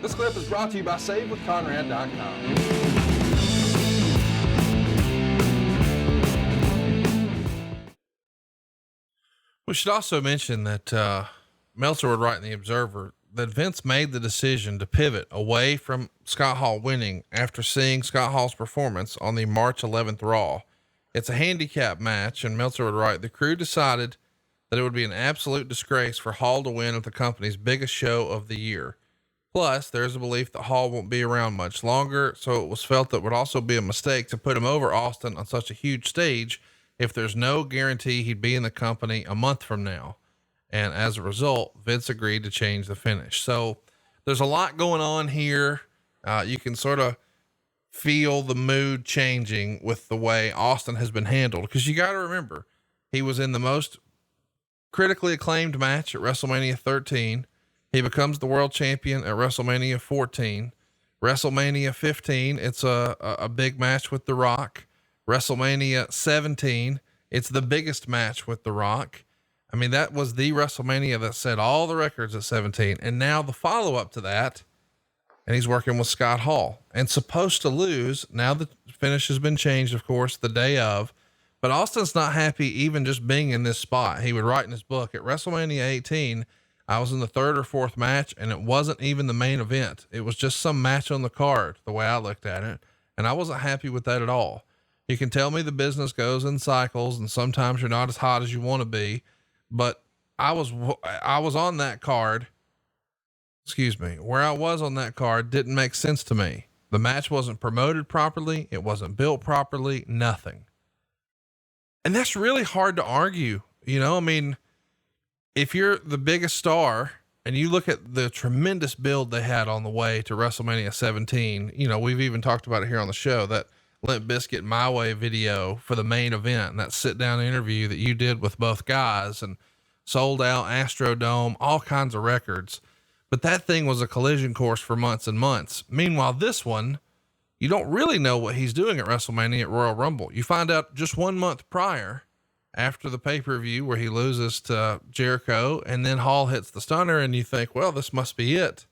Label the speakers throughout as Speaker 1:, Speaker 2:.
Speaker 1: This clip is brought to you by SaveWithConrad.com.
Speaker 2: We should also mention that Meltzer would write in the Observer that Vince made the decision to pivot away from Scott Hall winning after seeing Scott Hall's performance on the March 11th Raw. It's a handicap match, and Meltzer would write, the crew decided that it would be an absolute disgrace for Hall to win at the company's biggest show of the year. Plus, there's a belief that Hall won't be around much longer, so it was felt that it would also be a mistake to put him over Austin on such a huge stage if there's no guarantee he'd be in the company a month from now. And as a result, Vince agreed to change the finish. So there's a lot going on here. You can sort of feel the mood changing with the way Austin has been handled, because you got to remember, he was in the most critically acclaimed match at WrestleMania 13. He becomes the world champion at WrestleMania 14, WrestleMania 15. It's a big match with The Rock. WrestleMania 17. It's the biggest match with The Rock. I mean, that was the WrestleMania that set all the records at 17. And now the follow up to that, and he's working with Scott Hall and supposed to lose. Now the finish has been changed, of course, the day of, but Austin's not happy even just being in this spot. He would write in his book, at WrestleMania 18, I was in the third or fourth match, and it wasn't even the main event. It was just some match on the card, the way I looked at it. And I wasn't happy with that at all. You can tell me the business goes in cycles, and sometimes you're not as hot as you want to be, but I was on that card. Where I was on that card didn't make sense to me. The match wasn't promoted properly. It wasn't built properly, nothing. And that's really hard to argue. You know, I mean, if you're the biggest star and you look at the tremendous build they had on the way to WrestleMania 17, you know, we've even talked about it here on the show, that Limp Bizkit My Way video for the main event, and that sit down interview that you did with both guys, and sold out Astrodome, all kinds of records. But that thing was a collision course for months and months. Meanwhile, this one, you don't really know what he's doing at WrestleMania at Royal Rumble. You find out just 1 month prior, after the pay-per-view where he loses to Jericho, and then Hall hits the stunner, and you think, well, this must be it.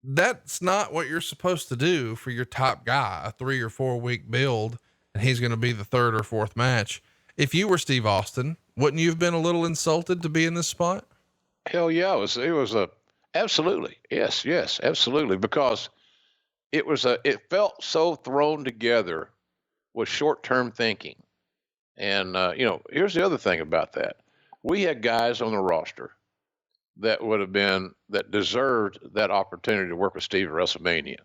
Speaker 2: That's not what you're supposed to do for your top guy, a 3 or 4 week build, and he's going to be the third or fourth match. If you were Steve Austin, wouldn't you have been a little insulted to be in this spot?
Speaker 3: Hell yeah. Absolutely. Yes, absolutely. Because it felt so thrown together with short-term thinking. And, here's the other thing about that. We had guys on the roster that deserved that opportunity to work with Steve at WrestleMania.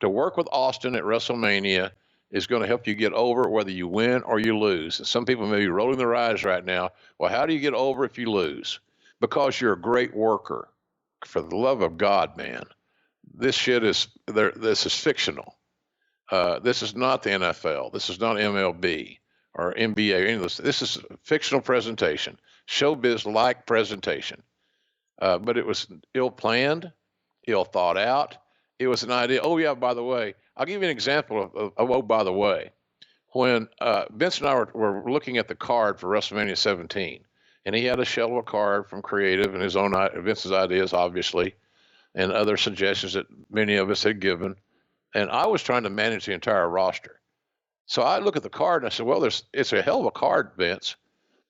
Speaker 3: To work with Austin at WrestleMania is going to help you get over whether you win or you lose. And some people may be rolling their eyes right now. Well, how do you get over if you lose? Because you're a great worker. For the love of God, man, this is fictional. This is not the NFL. This is not MLB or NBA, or any of this. This is a fictional presentation, showbiz-like presentation. But it was ill-planned, ill-thought out. It was an idea. Oh, yeah, by the way, I'll give you an example of oh, by the way. When Vince and I were looking at the card for WrestleMania 17, and he had a shell of a card from Creative and Vince's ideas, obviously, and other suggestions that many of us had given. And I was trying to manage the entire roster. So I look at the card and I said, well, it's a hell of a card, Vince,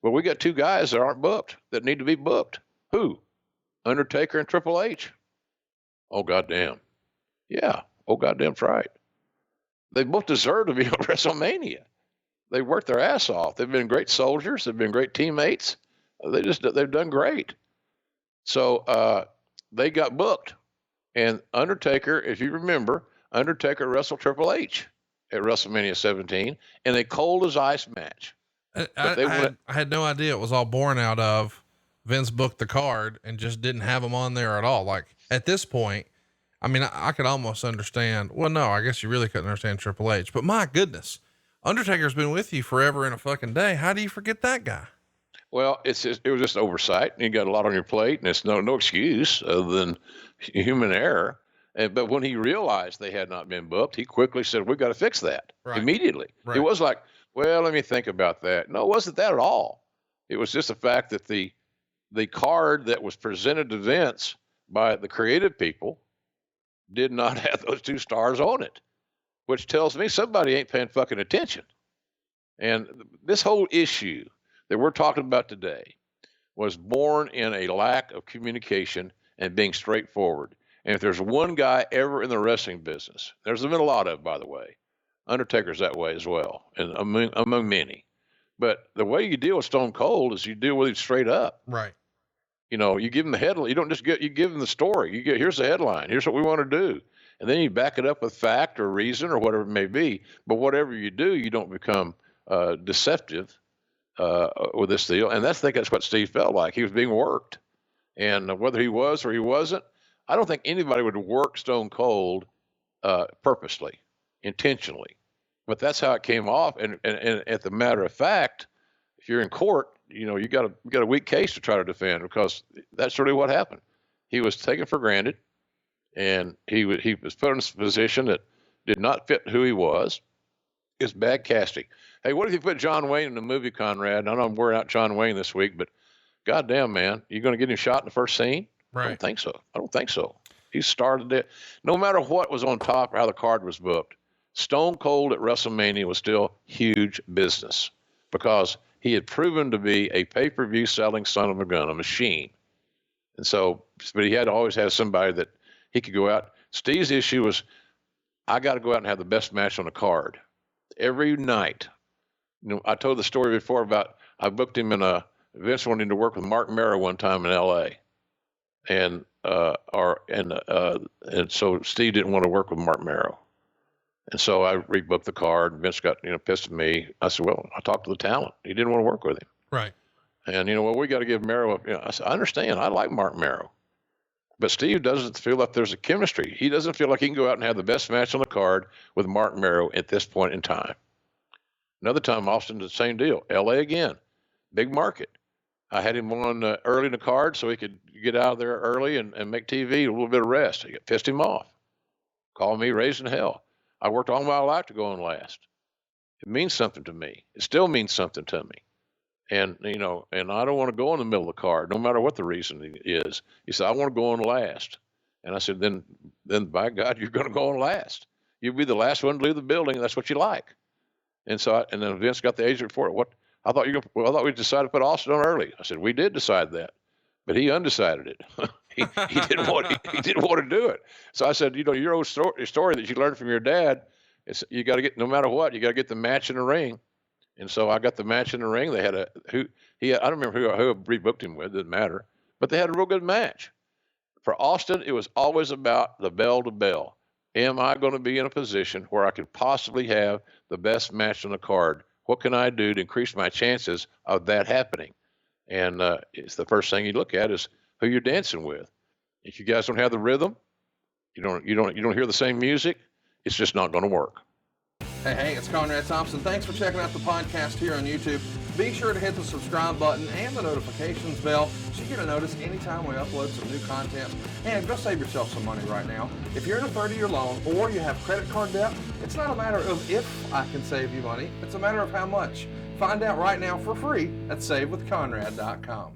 Speaker 3: but we got 2 guys that aren't booked, that need to be booked. Who? Undertaker and Triple H. Oh, goddamn. Yeah. Oh, goddamn right. They both deserve to be on WrestleMania. They worked their ass off. They've been great soldiers. They've been great teammates. They've done great. So, they got booked, and Undertaker, if you remember, Undertaker wrestled Triple H at WrestleMania 17 in a cold as ice match.
Speaker 2: I had no idea it was all born out of Vince booked the card and just didn't have him on there at all. Like at this point, I mean, I could almost understand. Well, no, I guess you really couldn't understand Triple H, but my goodness, Undertaker's been with you forever and a fucking day. How do you forget that guy?
Speaker 3: Well, it was just oversight, and you got a lot on your plate, and it's no excuse other than human error. But when he realized they had not been booked, he quickly said, "We've got to fix that immediately." Right. It was like, well, let me think about that. No, it wasn't that at all. It was just the fact that the card that was presented to Vince by the creative people did not have those 2 stars on it, which tells me somebody ain't paying fucking attention. And this whole issue that we're talking about today was born in a lack of communication and being straightforward. And if there's one guy ever in the wrestling business, there's been a lot of, by the way, Undertaker's that way as well, and among many. But the way you deal with Stone Cold is you deal with him straight up.
Speaker 2: Right.
Speaker 3: You know, you give him the headline. You don't just you give him the story. Here's the headline. Here's what we want to do. And then you back it up with fact or reason or whatever it may be. But whatever you do, you don't become deceptive with this deal. And I think that's what Steve felt like. He was being worked. And whether he was or he wasn't, I don't think anybody would work Stone Cold purposely, intentionally. But that's how it came off. And at the matter of fact, if you're in court, you know, you got a weak case to try to defend, because that's really what happened. He was taken for granted, and he was put in a position that did not fit who he was. It's bad casting. Hey, what if you put John Wayne in the movie, Conrad? I know I'm wearing out John Wayne this week, but goddamn, man, you going to get him shot in the first scene?
Speaker 2: Right.
Speaker 3: I don't think so. He started it. No matter what was on top or how the card was booked, Stone Cold at WrestleMania was still huge business, because he had proven to be a pay-per-view selling son of a gun, a machine. And so, but he had to always have somebody that he could go out. Steve's issue was, I got to go out and have the best match on the card every night. You know, I told the story before about I booked him in Vince wanted to work with Mark Merrow one time in L.A. And so Steve didn't want to work with Mark Merrow. And so I rebooked the card. Vince got, pissed at me. I said, well, I talked to the talent. He didn't want to work with him.
Speaker 2: Right.
Speaker 3: And, we got to give Merrow, I said, I understand. I like Mark Merrow. But Steve doesn't feel like there's a chemistry. He doesn't feel like he can go out and have the best match on the card with Mark Merrow at this point in time. Another time, Austin did the same deal. L.A. again, big market. I had him on early in the card so he could get out of there early and make TV, a little bit of rest. It pissed him off. Called me raising hell. I worked all my life to go on last. It means something to me. It still means something to me. And, and I don't want to go in the middle of the card, no matter what the reason is. He said, I want to go on last. And I said, then by God, you're going to go on last. You'll be the last one to leave the building. That's what you like. And so, and then Vince got the agent for it. I thought we decided to put Austin on early. I said, we did decide that, but he undecided it. he didn't want to do it. So I said, your old story that you learned from your dad, you got to get, no matter what, you got to get the match in the ring. And so I got the match in the ring. They had I don't remember who rebooked him with, didn't matter, but they had a real good match. For Austin, it was always about the bell to bell. Am I going to be in a position where I could possibly have the best match on the card? What can I do to increase my chances of that happening? And it's the first thing you look at is who you're dancing with. If you guys don't have the rhythm, you don't hear the same music, it's just not going to work.
Speaker 1: Hey, it's Conrad Thompson. Thanks for checking out the podcast here on YouTube. Be sure to hit the subscribe button and the notifications bell so you get a notice anytime we upload some new content. And go save yourself some money right now. If you're in a 30-year loan or you have credit card debt, it's not a matter of if I can save you money. It's a matter of how much. Find out right now for free at SaveWithConrad.com.